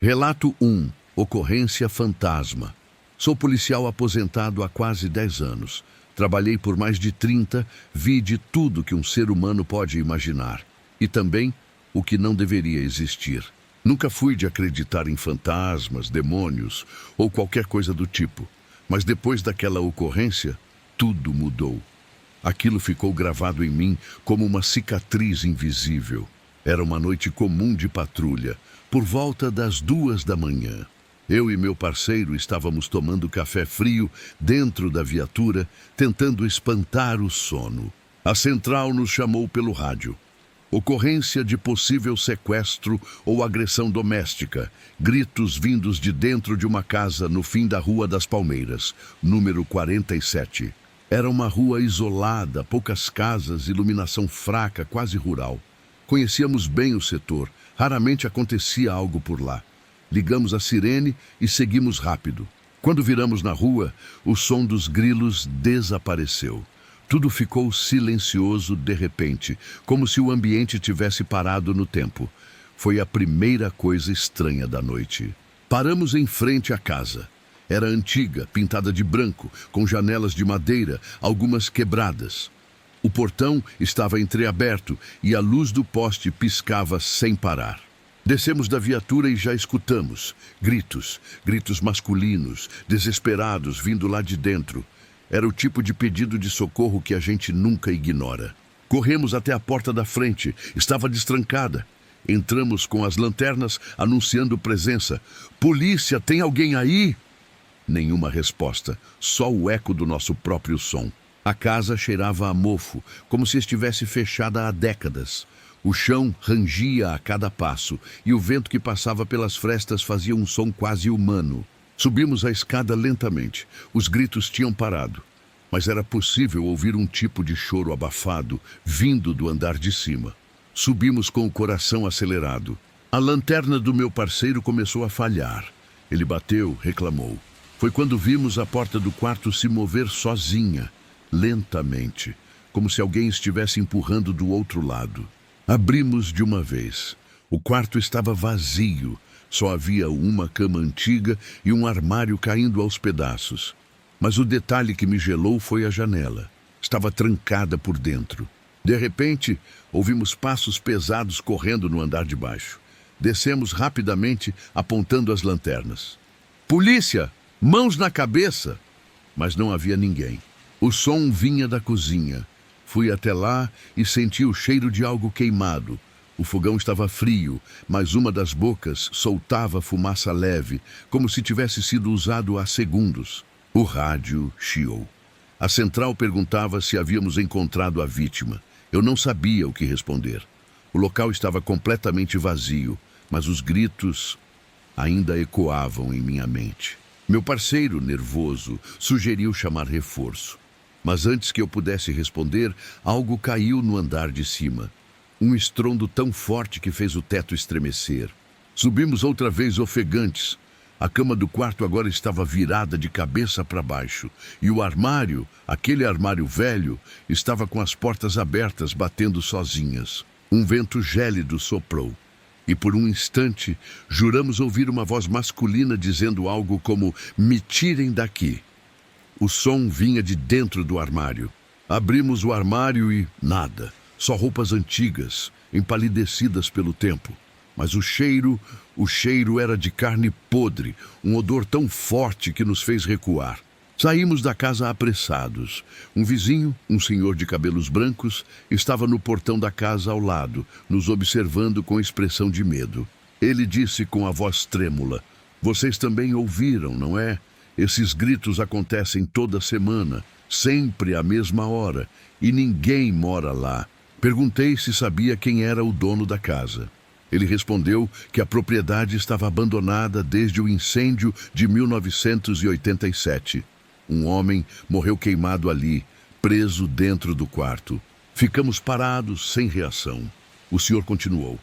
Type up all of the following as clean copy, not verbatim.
Relato 1. Ocorrência fantasma. Sou policial aposentado há quase 10 anos. Trabalhei por mais de 30, vi de tudo que um ser humano pode imaginar. E também o que não deveria existir. Nunca fui de acreditar em fantasmas, demônios ou qualquer coisa do tipo. Mas depois daquela ocorrência, tudo mudou. Aquilo ficou gravado em mim como uma cicatriz invisível. Era uma noite comum de patrulha, por volta das 2 da manhã. Eu e meu parceiro estávamos tomando café frio dentro da viatura, tentando espantar o sono. A central nos chamou pelo rádio. Ocorrência de possível sequestro ou agressão doméstica. Gritos vindos de dentro de uma casa no fim da Rua das Palmeiras, número 47. Era uma rua isolada, poucas casas, iluminação fraca, quase rural. Conhecíamos bem o setor, raramente acontecia algo por lá. Ligamos a sirene e seguimos rápido. Quando viramos na rua, o som dos grilos desapareceu. Tudo ficou silencioso de repente, como se o ambiente tivesse parado no tempo. Foi a primeira coisa estranha da noite. Paramos em frente à casa. Era antiga, pintada de branco, com janelas de madeira, algumas quebradas. O portão estava entreaberto e a luz do poste piscava sem parar. Descemos da viatura e já escutamos gritos masculinos, desesperados, vindo lá de dentro. Era o tipo de pedido de socorro que a gente nunca ignora. Corremos até a porta da frente, estava destrancada. Entramos com as lanternas, anunciando presença. Polícia, tem alguém aí? Nenhuma resposta, só o eco do nosso próprio som. A casa cheirava a mofo, como se estivesse fechada há décadas. O chão rangia a cada passo e o vento que passava pelas frestas fazia um som quase humano. Subimos a escada lentamente. Os gritos tinham parado, mas era possível ouvir um tipo de choro abafado vindo do andar de cima. Subimos com o coração acelerado. A lanterna do meu parceiro começou a falhar. Ele bateu, reclamou. Foi quando vimos a porta do quarto se mover sozinha, lentamente, como se alguém estivesse empurrando do outro lado. Abrimos de uma vez. O quarto estava vazio. Só havia uma cama antiga e um armário caindo aos pedaços. Mas o detalhe que me gelou foi a janela. Estava trancada por dentro. De repente, ouvimos passos pesados correndo no andar de baixo. Descemos rapidamente, apontando as lanternas. Polícia! Mãos na cabeça! Mas não havia ninguém. O som vinha da cozinha. Fui até lá e senti o cheiro de algo queimado. O fogão estava frio, mas uma das bocas soltava fumaça leve, como se tivesse sido usado há segundos. O rádio chiou. A central perguntava se havíamos encontrado a vítima. Eu não sabia o que responder. O local estava completamente vazio, mas os gritos ainda ecoavam em minha mente. Meu parceiro, nervoso, sugeriu chamar reforço. Mas antes que eu pudesse responder, algo caiu no andar de cima. Um estrondo tão forte que fez o teto estremecer. Subimos outra vez ofegantes. A cama do quarto agora estava virada de cabeça para baixo. E o armário, aquele armário velho, estava com as portas abertas, batendo sozinhas. Um vento gélido soprou. E por um instante, juramos ouvir uma voz masculina dizendo algo como: "Me tirem daqui." O som vinha de dentro do armário. Abrimos o armário e nada. Só roupas antigas, empalidecidas pelo tempo. Mas o cheiro era de carne podre, um odor tão forte que nos fez recuar. Saímos da casa apressados. Um vizinho, um senhor de cabelos brancos, estava no portão da casa ao lado, nos observando com expressão de medo. Ele disse com a voz trêmula: "Vocês também ouviram, não é? Esses gritos acontecem toda semana, sempre à mesma hora, e ninguém mora lá." Perguntei se sabia quem era o dono da casa. Ele respondeu que a propriedade estava abandonada desde o incêndio de 1987. Um homem morreu queimado ali, preso dentro do quarto. Ficamos parados, sem reação. O senhor continuou: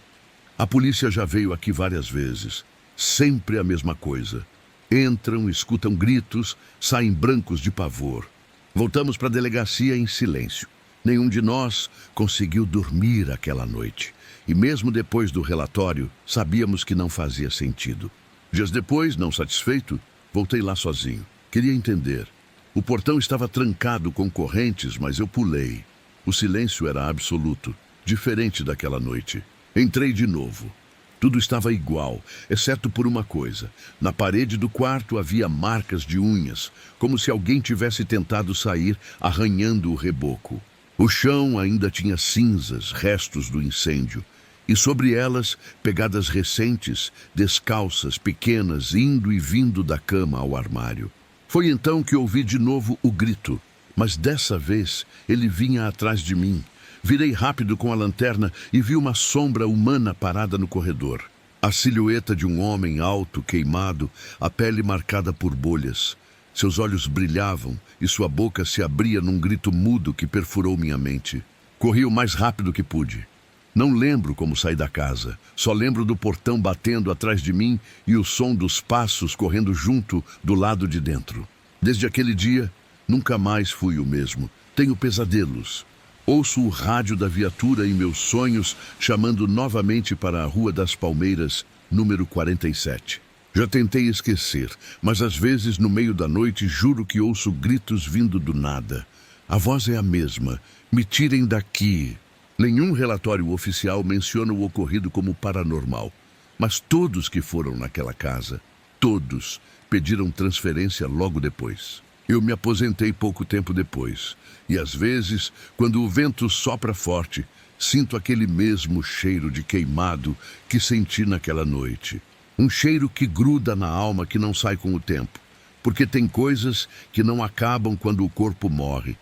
"A polícia já veio aqui várias vezes. Sempre a mesma coisa. Entram, escutam gritos, saem brancos de pavor. Voltamos para a delegacia em silêncio. Nenhum de nós conseguiu dormir aquela noite. E mesmo depois do relatório, sabíamos que não fazia sentido. Dias depois, não satisfeito, voltei lá sozinho. Queria entender. O portão estava trancado com correntes, mas eu pulei. O silêncio era absoluto, diferente daquela noite. Entrei de novo. Tudo estava igual, exceto por uma coisa. Na parede do quarto havia marcas de unhas, como se alguém tivesse tentado sair arranhando o reboco. O chão ainda tinha cinzas, restos do incêndio. E sobre elas, pegadas recentes, descalças, pequenas, indo e vindo da cama ao armário. Foi então que ouvi de novo o grito, mas dessa vez ele vinha atrás de mim. Virei rápido com a lanterna e vi uma sombra humana parada no corredor. A silhueta de um homem alto, queimado, a pele marcada por bolhas. Seus olhos brilhavam e sua boca se abria num grito mudo que perfurou minha mente. Corri o mais rápido que pude. Não lembro como saí da casa. Só lembro do portão batendo atrás de mim e o som dos passos correndo junto do lado de dentro. Desde aquele dia, nunca mais fui o mesmo. Tenho pesadelos. Ouço o rádio da viatura em meus sonhos chamando novamente para a Rua das Palmeiras, número 47. Já tentei esquecer, mas às vezes no meio da noite juro que ouço gritos vindo do nada. A voz é a mesma. Me tirem daqui. Nenhum relatório oficial menciona o ocorrido como paranormal, mas todos que foram naquela casa, todos, pediram transferência logo depois. Eu me aposentei pouco tempo depois, e às vezes, quando o vento sopra forte, sinto aquele mesmo cheiro de queimado que senti naquela noite. Um cheiro que gruda na alma, que não sai com o tempo, porque tem coisas que não acabam quando o corpo morre.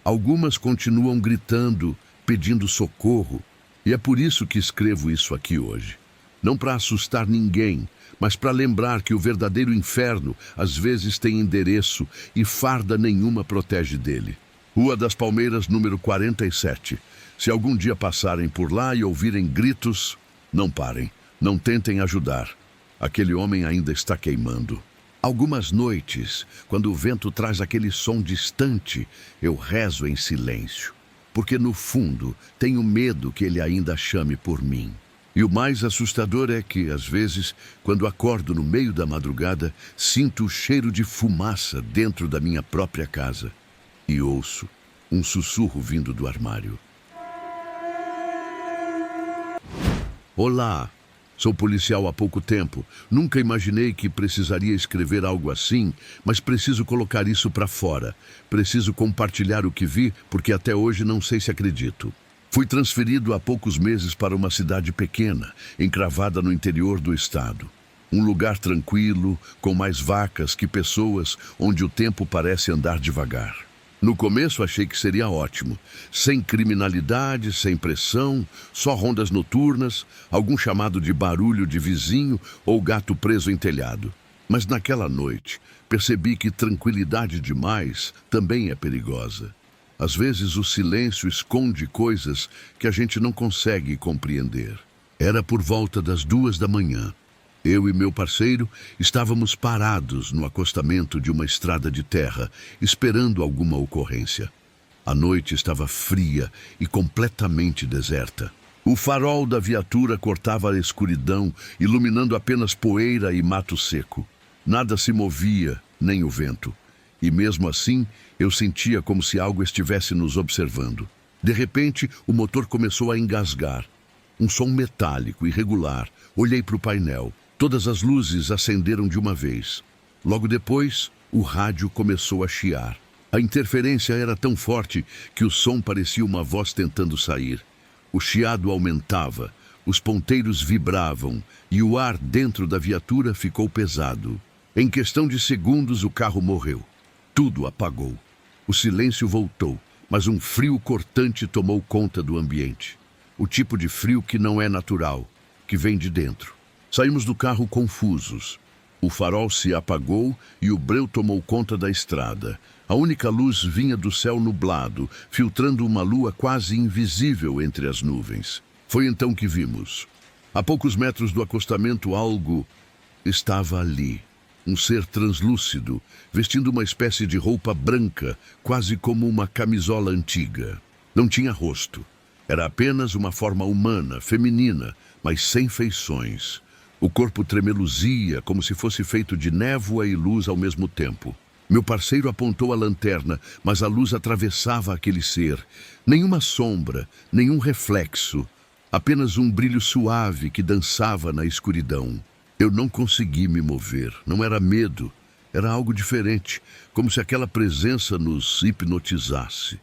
Algumas continuam gritando, pedindo socorro, e é por isso que escrevo isso aqui hoje. Não para assustar ninguém, mas para lembrar que o verdadeiro inferno às vezes tem endereço e farda nenhuma protege dele. Rua das Palmeiras, número 47. Se algum dia passarem por lá e ouvirem gritos, não parem, não tentem ajudar. Aquele homem ainda está queimando. Algumas noites, quando o vento traz aquele som distante, eu rezo em silêncio, porque no fundo tenho medo que ele ainda chame por mim. E o mais assustador é que, às vezes, quando acordo no meio da madrugada, sinto o cheiro de fumaça dentro da minha própria casa e ouço um sussurro vindo do armário. Olá, sou policial há pouco tempo. Nunca imaginei que precisaria escrever algo assim, mas preciso colocar isso para fora. Preciso compartilhar o que vi, porque até hoje não sei se acredito. Fui transferido há poucos meses para uma cidade pequena, encravada no interior do estado. Um lugar tranquilo, com mais vacas que pessoas, onde o tempo parece andar devagar. No começo achei que seria ótimo. Sem criminalidade, sem pressão, só rondas noturnas, algum chamado de barulho de vizinho ou gato preso em telhado. Mas naquela noite, percebi que tranquilidade demais também é perigosa. Às vezes o silêncio esconde coisas que a gente não consegue compreender. Era por volta das 2 da manhã. Eu e meu parceiro estávamos parados no acostamento de uma estrada de terra, esperando alguma ocorrência. A noite estava fria e completamente deserta. O farol da viatura cortava a escuridão, iluminando apenas poeira e mato seco. Nada se movia, nem o vento. E mesmo assim, eu sentia como se algo estivesse nos observando. De repente, o motor começou a engasgar. Um som metálico, irregular. Olhei para o painel. Todas as luzes acenderam de uma vez. Logo depois, o rádio começou a chiar. A interferência era tão forte que o som parecia uma voz tentando sair. O chiado aumentava, os ponteiros vibravam e o ar dentro da viatura ficou pesado. Em questão de segundos, o carro morreu. Tudo apagou. O silêncio voltou, mas um frio cortante tomou conta do ambiente. O tipo de frio que não é natural, que vem de dentro. Saímos do carro confusos. O farol se apagou e o breu tomou conta da estrada. A única luz vinha do céu nublado, filtrando uma lua quase invisível entre as nuvens. Foi então que vimos. A poucos metros do acostamento, algo estava ali. Um ser translúcido, vestindo uma espécie de roupa branca, quase como uma camisola antiga. Não tinha rosto. Era apenas uma forma humana, feminina, mas sem feições. O corpo tremeluzia, como se fosse feito de névoa e luz ao mesmo tempo. Meu parceiro apontou a lanterna, mas a luz atravessava aquele ser. Nenhuma sombra, nenhum reflexo. Apenas um brilho suave que dançava na escuridão. Eu não consegui me mover. Não era medo. Era algo diferente, como se aquela presença nos hipnotizasse.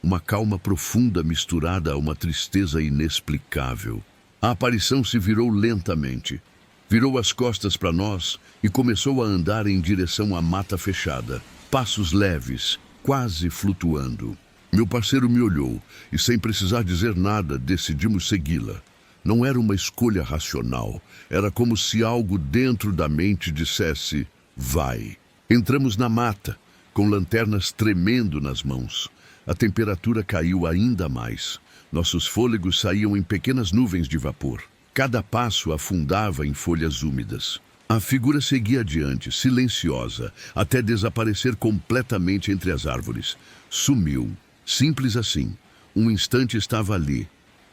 Uma calma profunda misturada a uma tristeza inexplicável. A aparição se virou lentamente. Virou as costas para nós e começou a andar em direção à mata fechada. Passos leves, quase flutuando. Meu parceiro me olhou e, sem precisar dizer nada, decidimos segui-la. Não era uma escolha racional. Era como se algo dentro da mente dissesse: vai. Entramos na mata, com lanternas tremendo nas mãos. A temperatura caiu ainda mais. Nossos fôlegos saíam em pequenas nuvens de vapor. Cada passo afundava em folhas úmidas. A figura seguia adiante, silenciosa, até desaparecer completamente entre as árvores. Sumiu. Simples assim. Um instante estava ali,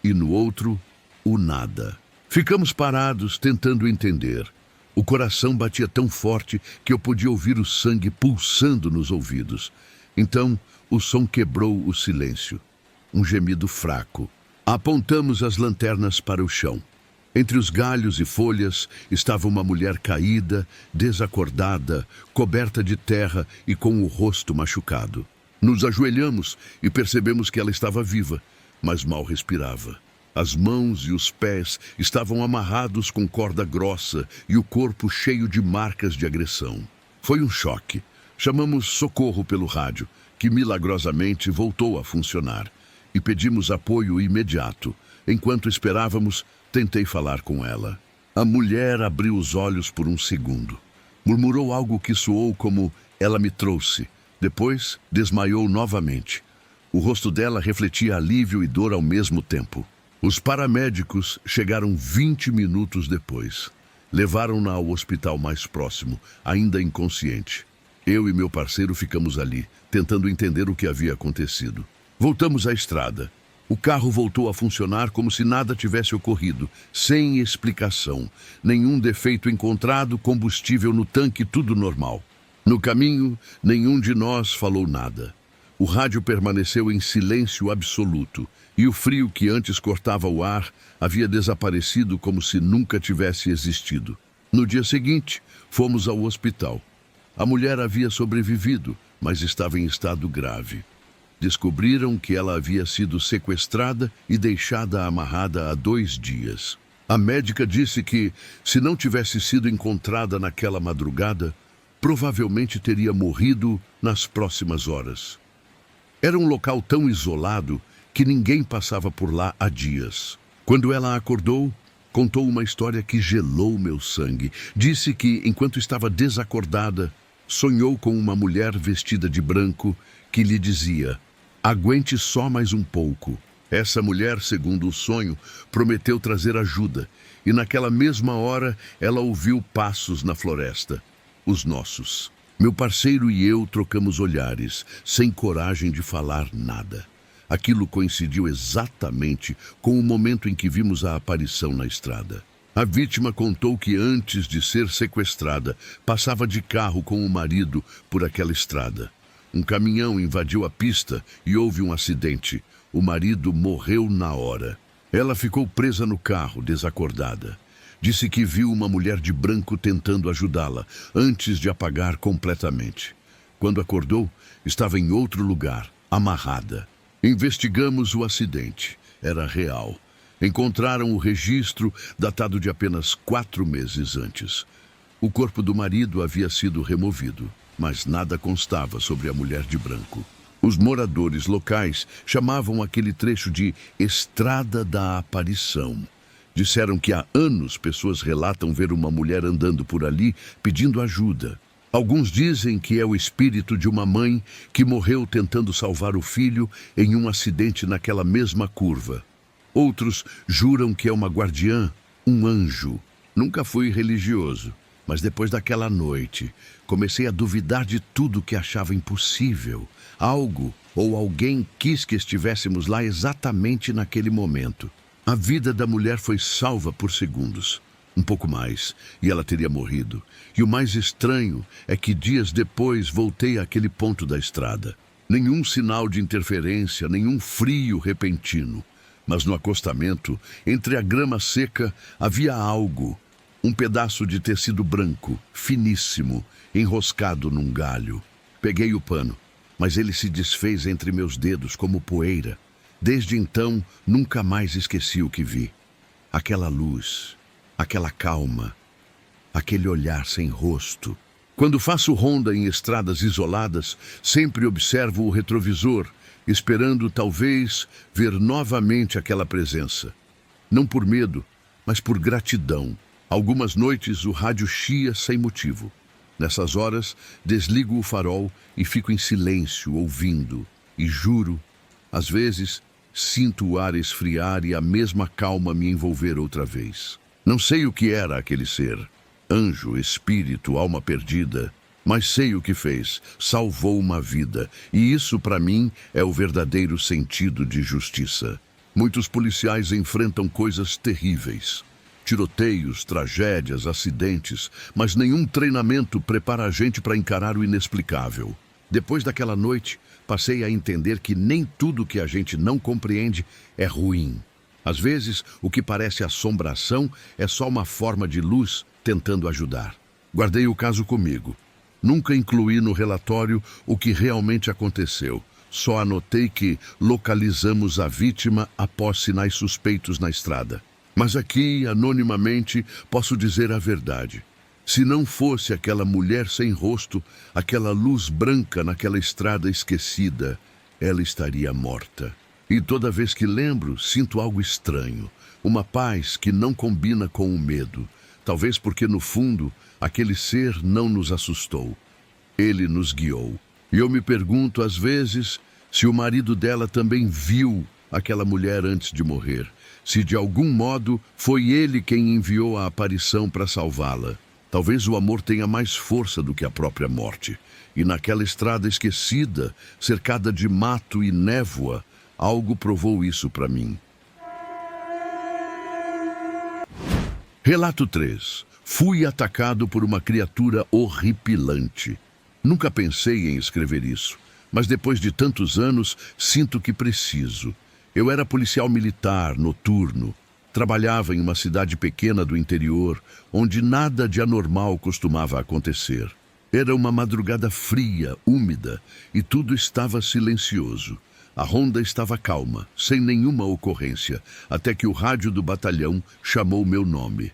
e no outro, o nada. Ficamos parados, tentando entender. O coração batia tão forte que eu podia ouvir o sangue pulsando nos ouvidos. Então, o som quebrou o silêncio. Um gemido fraco. Apontamos as lanternas para o chão. Entre os galhos e folhas estava uma mulher caída, desacordada, coberta de terra e com o rosto machucado. Nos ajoelhamos e percebemos que ela estava viva, mas mal respirava. As mãos e os pés estavam amarrados com corda grossa e o corpo cheio de marcas de agressão. Foi um choque. Chamamos socorro pelo rádio, que milagrosamente voltou a funcionar, e pedimos apoio imediato. Enquanto esperávamos, tentei falar com ela. A mulher abriu os olhos por um segundo. Murmurou algo que soou como "ela me trouxe". Depois, desmaiou novamente. O rosto dela refletia alívio e dor ao mesmo tempo. Os paramédicos chegaram 20 minutos depois. Levaram-na ao hospital mais próximo, ainda inconsciente. Eu e meu parceiro ficamos ali, tentando entender o que havia acontecido. Voltamos à estrada. O carro voltou a funcionar como se nada tivesse ocorrido, sem explicação. Nenhum defeito encontrado, combustível no tanque, tudo normal. No caminho, nenhum de nós falou nada. O rádio permaneceu em silêncio absoluto, e o frio que antes cortava o ar havia desaparecido como se nunca tivesse existido. No dia seguinte, fomos ao hospital. A mulher havia sobrevivido, mas estava em estado grave. Descobriram que ela havia sido sequestrada e deixada amarrada há 2 dias. A médica disse que, se não tivesse sido encontrada naquela madrugada, provavelmente teria morrido nas próximas horas. Era um local tão isolado que ninguém passava por lá há dias. Quando ela acordou, contou uma história que gelou meu sangue. Disse que, enquanto estava desacordada, sonhou com uma mulher vestida de branco que lhe dizia: aguente só mais um pouco. Essa mulher, segundo o sonho, prometeu trazer ajuda, e naquela mesma hora ela ouviu passos na floresta. Os nossos. Meu parceiro e eu trocamos olhares, sem coragem de falar nada. Aquilo coincidiu exatamente com o momento em que vimos a aparição na estrada. A vítima contou que antes de ser sequestrada, passava de carro com o marido por aquela estrada. Um caminhão invadiu a pista e houve um acidente. O marido morreu na hora. Ela ficou presa no carro, desacordada. Disse que viu uma mulher de branco tentando ajudá-la, antes de apagar completamente. Quando acordou, estava em outro lugar, amarrada. Investigamos o acidente. Era real. Encontraram o registro datado de apenas 4 meses antes. O corpo do marido havia sido removido, mas nada constava sobre a mulher de branco. Os moradores locais chamavam aquele trecho de Estrada da Aparição. Disseram que há anos pessoas relatam ver uma mulher andando por ali pedindo ajuda. Alguns dizem que é o espírito de uma mãe que morreu tentando salvar o filho em um acidente naquela mesma curva. Outros juram que é uma guardiã, um anjo. Nunca fui religioso, mas depois daquela noite, comecei a duvidar de tudo que achava impossível. Algo ou alguém quis que estivéssemos lá exatamente naquele momento. A vida da mulher foi salva por segundos. Um pouco mais, e ela teria morrido. E o mais estranho é que dias depois voltei àquele ponto da estrada. Nenhum sinal de interferência, nenhum frio repentino. Mas no acostamento, entre a grama seca, havia algo. Um pedaço de tecido branco, finíssimo, enroscado num galho. Peguei o pano, mas ele se desfez entre meus dedos como poeira. Desde então, nunca mais esqueci o que vi. Aquela luz, aquela calma, aquele olhar sem rosto. Quando faço ronda em estradas isoladas, sempre observo o retrovisor, esperando talvez ver novamente aquela presença. Não por medo, mas por gratidão. Algumas noites o rádio chia sem motivo. Nessas horas, desligo o farol e fico em silêncio, ouvindo. E juro, às vezes, sinto o ar esfriar e a mesma calma me envolver outra vez. Não sei o que era aquele ser. Anjo, espírito, alma perdida. Mas sei o que fez. Salvou uma vida. E isso, para mim, é o verdadeiro sentido de justiça. Muitos policiais enfrentam coisas terríveis. Tiroteios, tragédias, acidentes, mas nenhum treinamento prepara a gente para encarar o inexplicável. Depois daquela noite, passei a entender que nem tudo que a gente não compreende é ruim. Às vezes, o que parece assombração é só uma forma de luz tentando ajudar. Guardei o caso comigo. Nunca incluí no relatório o que realmente aconteceu. Só anotei que localizamos a vítima após sinais suspeitos na estrada. Mas aqui, anonimamente, posso dizer a verdade. Se não fosse aquela mulher sem rosto, aquela luz branca naquela estrada esquecida, ela estaria morta. E toda vez que lembro, sinto algo estranho. Uma paz que não combina com o medo. Talvez porque, no fundo, aquele ser não nos assustou. Ele nos guiou. E eu me pergunto, às vezes, se o marido dela também viu aquela mulher antes de morrer. Se de algum modo foi ele quem enviou a aparição para salvá-la. Talvez o amor tenha mais força do que a própria morte. E naquela estrada esquecida, cercada de mato e névoa, algo provou isso para mim. Relato 3. Fui atacado por uma criatura horripilante. Nunca pensei em escrever isso, mas depois de tantos anos, sinto que preciso. Eu era policial militar, noturno. Trabalhava em uma cidade pequena do interior, onde nada de anormal costumava acontecer. Era uma madrugada fria, úmida, e tudo estava silencioso. A ronda estava calma, sem nenhuma ocorrência, até que o rádio do batalhão chamou meu nome.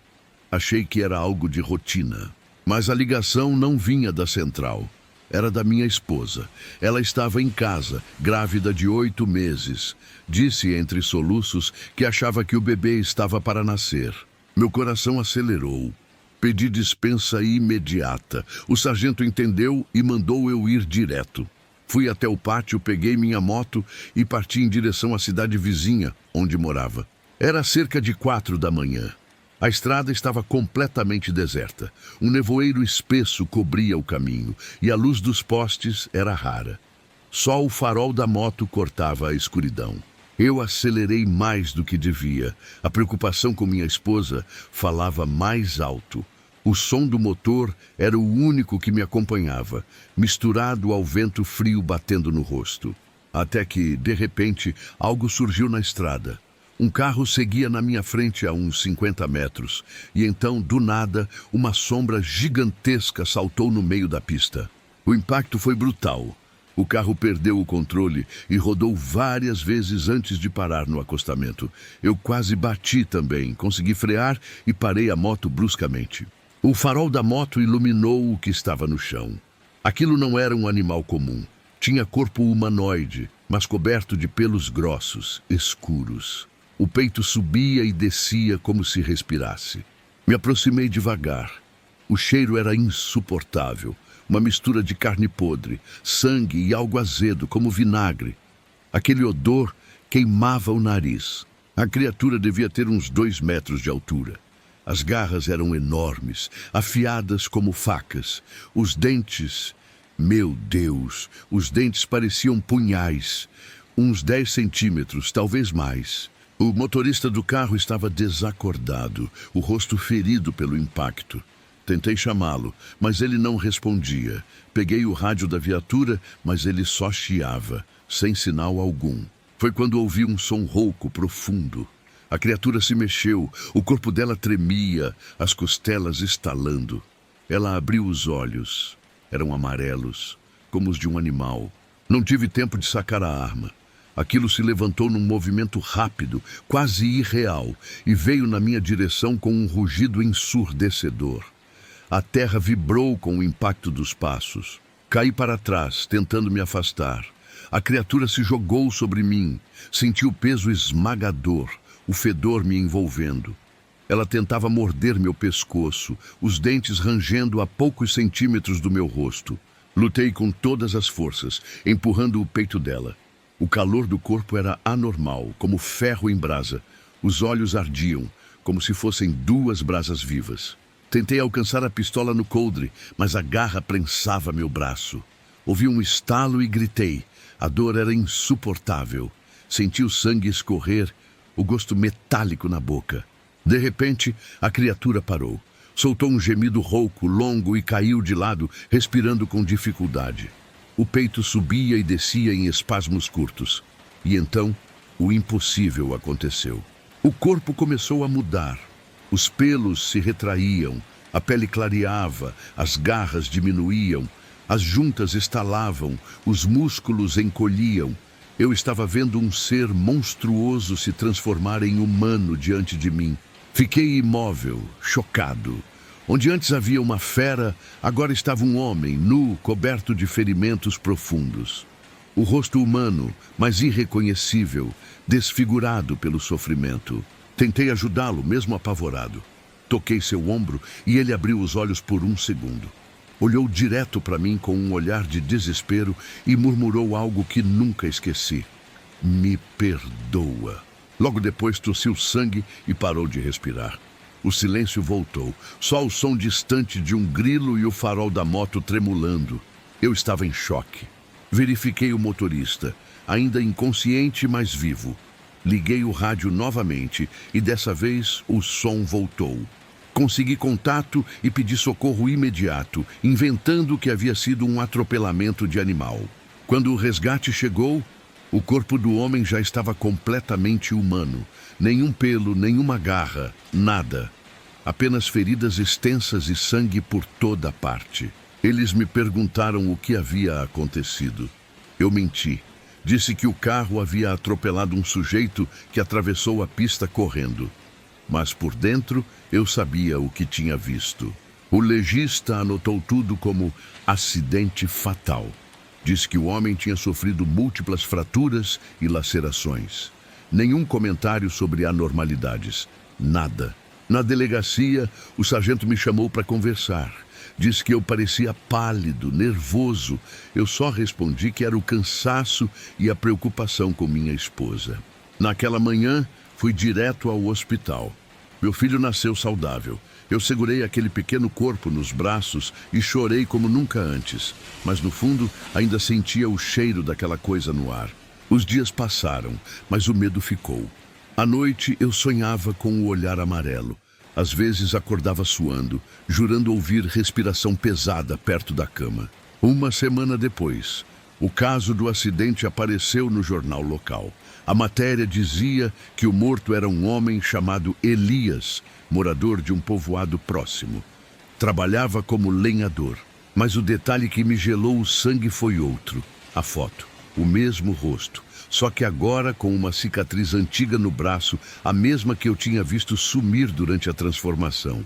Achei que era algo de rotina, mas a ligação não vinha da central. Era da minha esposa. Ela estava em casa, grávida de 8 meses. Disse entre soluços que achava que o bebê estava para nascer. Meu coração acelerou. Pedi dispensa imediata. O sargento entendeu e mandou eu ir direto. Fui até o pátio, peguei minha moto e parti em direção à cidade vizinha, onde morava. Era cerca de 4 da manhã. A estrada estava completamente deserta. Um nevoeiro espesso cobria o caminho e a luz dos postes era rara. Só o farol da moto cortava a escuridão. Eu acelerei mais do que devia. A preocupação com minha esposa falava mais alto. O som do motor era o único que me acompanhava, misturado ao vento frio batendo no rosto. Até que, de repente, algo surgiu na estrada. Um carro seguia na minha frente a uns 50 metros, e então, do nada, uma sombra gigantesca saltou no meio da pista. O impacto foi brutal. O carro perdeu o controle e rodou várias vezes antes de parar no acostamento. Eu quase bati também, consegui frear e parei a moto bruscamente. O farol da moto iluminou o que estava no chão. Aquilo não era um animal comum. Tinha corpo humanoide, mas coberto de pelos grossos, escuros. O peito subia e descia como se respirasse. Me aproximei devagar. O cheiro era insuportável. Uma mistura de carne podre, sangue e algo azedo, como vinagre. Aquele odor queimava o nariz. A criatura devia ter uns 2 metros de altura. As garras eram enormes, afiadas como facas. Os dentes... Meu Deus! Os dentes pareciam punhais. Uns 10 centímetros, talvez mais. O motorista do carro estava desacordado, o rosto ferido pelo impacto. Tentei chamá-lo, mas ele não respondia. Peguei o rádio da viatura, mas ele só chiava, sem sinal algum. Foi quando ouvi um som rouco profundo. A criatura se mexeu, o corpo dela tremia, as costelas estalando. Ela abriu os olhos. Eram amarelos, como os de um animal. Não tive tempo de sacar a arma. Aquilo se levantou num movimento rápido, quase irreal, e veio na minha direção com um rugido ensurdecedor. A terra vibrou com o impacto dos passos. Caí para trás, tentando me afastar. A criatura se jogou sobre mim. Senti o peso esmagador, o fedor me envolvendo. Ela tentava morder meu pescoço, os dentes rangendo a poucos centímetros do meu rosto. Lutei com todas as forças, empurrando o peito dela. O calor do corpo era anormal, como ferro em brasa. Os olhos ardiam, como se fossem duas brasas vivas. Tentei alcançar a pistola no coldre, mas a garra prensava meu braço. Ouvi um estalo e gritei. A dor era insuportável. Senti o sangue escorrer, o gosto metálico na boca. De repente, a criatura parou. Soltou um gemido rouco, longo e caiu de lado, respirando com dificuldade. O peito subia e descia em espasmos curtos. E então, o impossível aconteceu. O corpo começou a mudar. Os pelos se retraíam, a pele clareava, as garras diminuíam, as juntas estalavam, os músculos encolhiam. Eu estava vendo um ser monstruoso se transformar em humano diante de mim. Fiquei imóvel, chocado. Onde antes havia uma fera, agora estava um homem, nu, coberto de ferimentos profundos. O rosto humano, mas irreconhecível, desfigurado pelo sofrimento. Tentei ajudá-lo, mesmo apavorado. Toquei seu ombro e ele abriu os olhos por um segundo. Olhou direto para mim com um olhar de desespero e murmurou algo que nunca esqueci. Me perdoa. Logo depois tossiu sangue e parou de respirar. O silêncio voltou, só o som distante de um grilo e o farol da moto tremulando. Eu estava em choque. Verifiquei o motorista, ainda inconsciente, mas vivo. Liguei o rádio novamente e dessa vez o som voltou. Consegui contato e pedi socorro imediato, inventando que havia sido um atropelamento de animal. Quando o resgate chegou, o corpo do homem já estava completamente humano. Nenhum pelo, nenhuma garra, nada. Apenas feridas extensas e sangue por toda parte. Eles me perguntaram o que havia acontecido. Eu menti. Disse que o carro havia atropelado um sujeito que atravessou a pista correndo. Mas por dentro eu sabia o que tinha visto. O legista anotou tudo como acidente fatal. Disse que o homem tinha sofrido múltiplas fraturas e lacerações. Nenhum comentário sobre anormalidades. Nada. Na delegacia, o sargento me chamou para conversar. Disse que eu parecia pálido, nervoso. Eu só respondi que era o cansaço e a preocupação com minha esposa. Naquela manhã, fui direto ao hospital. Meu filho nasceu saudável. Eu segurei aquele pequeno corpo nos braços e chorei como nunca antes. Mas no fundo, ainda sentia o cheiro daquela coisa no ar. Os dias passaram, mas o medo ficou. À noite, eu sonhava com o olhar amarelo. Às vezes acordava suando, jurando ouvir respiração pesada perto da cama. Uma semana depois, o caso do acidente apareceu no jornal local. A matéria dizia que o morto era um homem chamado Elias, morador de um povoado próximo. Trabalhava como lenhador. Mas o detalhe que me gelou o sangue foi outro. A foto. O mesmo rosto. Só que agora com uma cicatriz antiga no braço, a mesma que eu tinha visto sumir durante a transformação.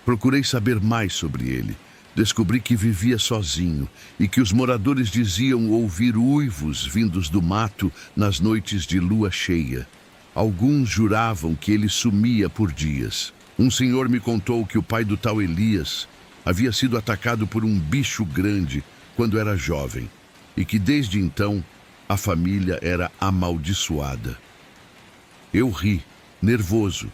Procurei saber mais sobre ele. Descobri que vivia sozinho e que os moradores diziam ouvir uivos vindos do mato nas noites de lua cheia. Alguns juravam que ele sumia por dias. Um senhor me contou que o pai do tal Elias havia sido atacado por um bicho grande quando era jovem e que desde então a família era amaldiçoada. Eu ri, nervoso,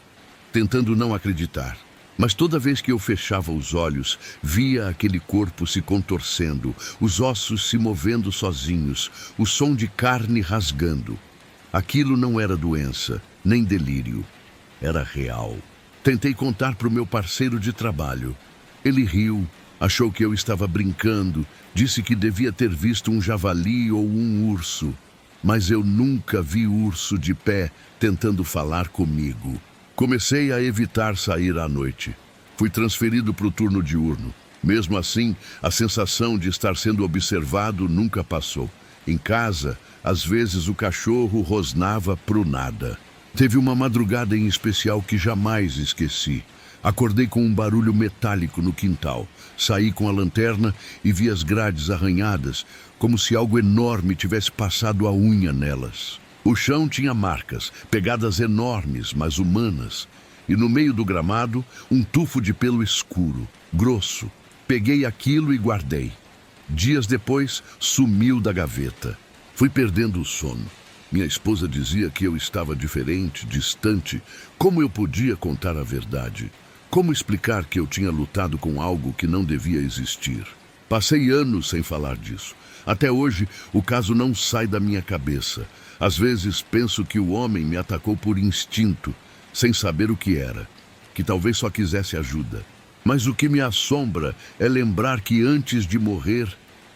tentando não acreditar. Mas toda vez que eu fechava os olhos, via aquele corpo se contorcendo, os ossos se movendo sozinhos, o som de carne rasgando. Aquilo não era doença, nem delírio. Era real. Tentei contar para o meu parceiro de trabalho. Ele riu, achou que eu estava brincando, disse que devia ter visto um javali ou um urso. Mas eu nunca vi urso de pé tentando falar comigo. Comecei a evitar sair à noite. Fui transferido para o turno diurno. Mesmo assim, a sensação de estar sendo observado nunca passou. Em casa, às vezes o cachorro rosnava pro nada. Teve uma madrugada em especial que jamais esqueci. Acordei com um barulho metálico no quintal. Saí com a lanterna e vi as grades arranhadas, como se algo enorme tivesse passado a unha nelas. O chão tinha marcas, pegadas enormes, mas humanas. E no meio do gramado, um tufo de pelo escuro, grosso. Peguei aquilo e guardei. Dias depois, sumiu da gaveta. Fui perdendo o sono. Minha esposa dizia que eu estava diferente, distante. Como eu podia contar a verdade? Como explicar que eu tinha lutado com algo que não devia existir? Passei anos sem falar disso. Até hoje, o caso não sai da minha cabeça. Às vezes penso que o homem me atacou por instinto, sem saber o que era, que talvez só quisesse ajuda. Mas o que me assombra é lembrar que antes de morrer,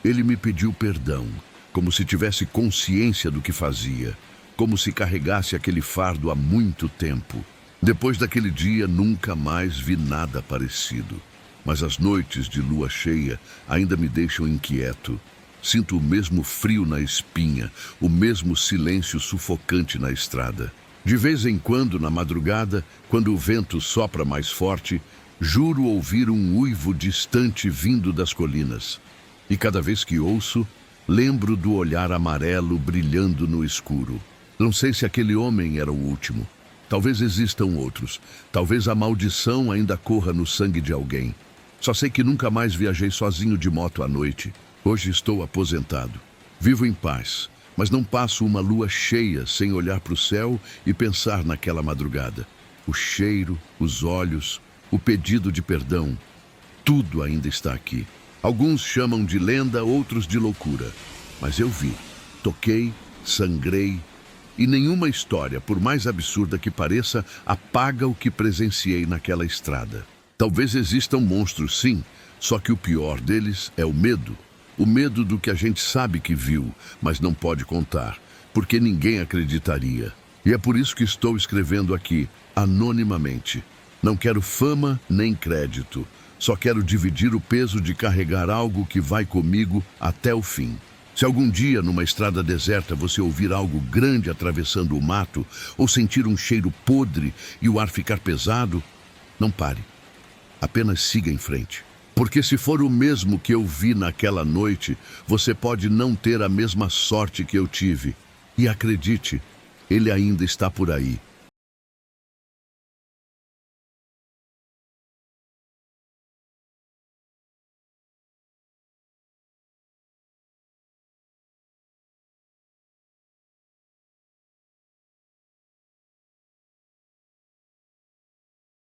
ele me pediu perdão, como se tivesse consciência do que fazia, como se carregasse aquele fardo há muito tempo. Depois daquele dia, nunca mais vi nada parecido. Mas as noites de lua cheia ainda me deixam inquieto. Sinto o mesmo frio na espinha, o mesmo silêncio sufocante na estrada. De vez em quando, na madrugada, quando o vento sopra mais forte, juro ouvir um uivo distante vindo das colinas. E cada vez que ouço, lembro do olhar amarelo brilhando no escuro. Não sei se aquele homem era o último. Talvez existam outros. Talvez a maldição ainda corra no sangue de alguém. Só sei que nunca mais viajei sozinho de moto à noite. Hoje estou aposentado. Vivo em paz, mas não passo uma lua cheia sem olhar para o céu e pensar naquela madrugada. O cheiro, os olhos, o pedido de perdão, tudo ainda está aqui. Alguns chamam de lenda, outros de loucura. Mas eu vi, toquei, sangrei, e nenhuma história, por mais absurda que pareça, apaga o que presenciei naquela estrada. Talvez existam monstros, sim, só que o pior deles é o medo. O medo do que a gente sabe que viu, mas não pode contar, porque ninguém acreditaria. E é por isso que estou escrevendo aqui, anonimamente. Não quero fama nem crédito. Só quero dividir o peso de carregar algo que vai comigo até o fim. Se algum dia, numa estrada deserta, você ouvir algo grande atravessando o mato, ou sentir um cheiro podre e o ar ficar pesado, não pare. Apenas siga em frente. Porque se for o mesmo que eu vi naquela noite, você pode não ter a mesma sorte que eu tive. E acredite, ele ainda está por aí,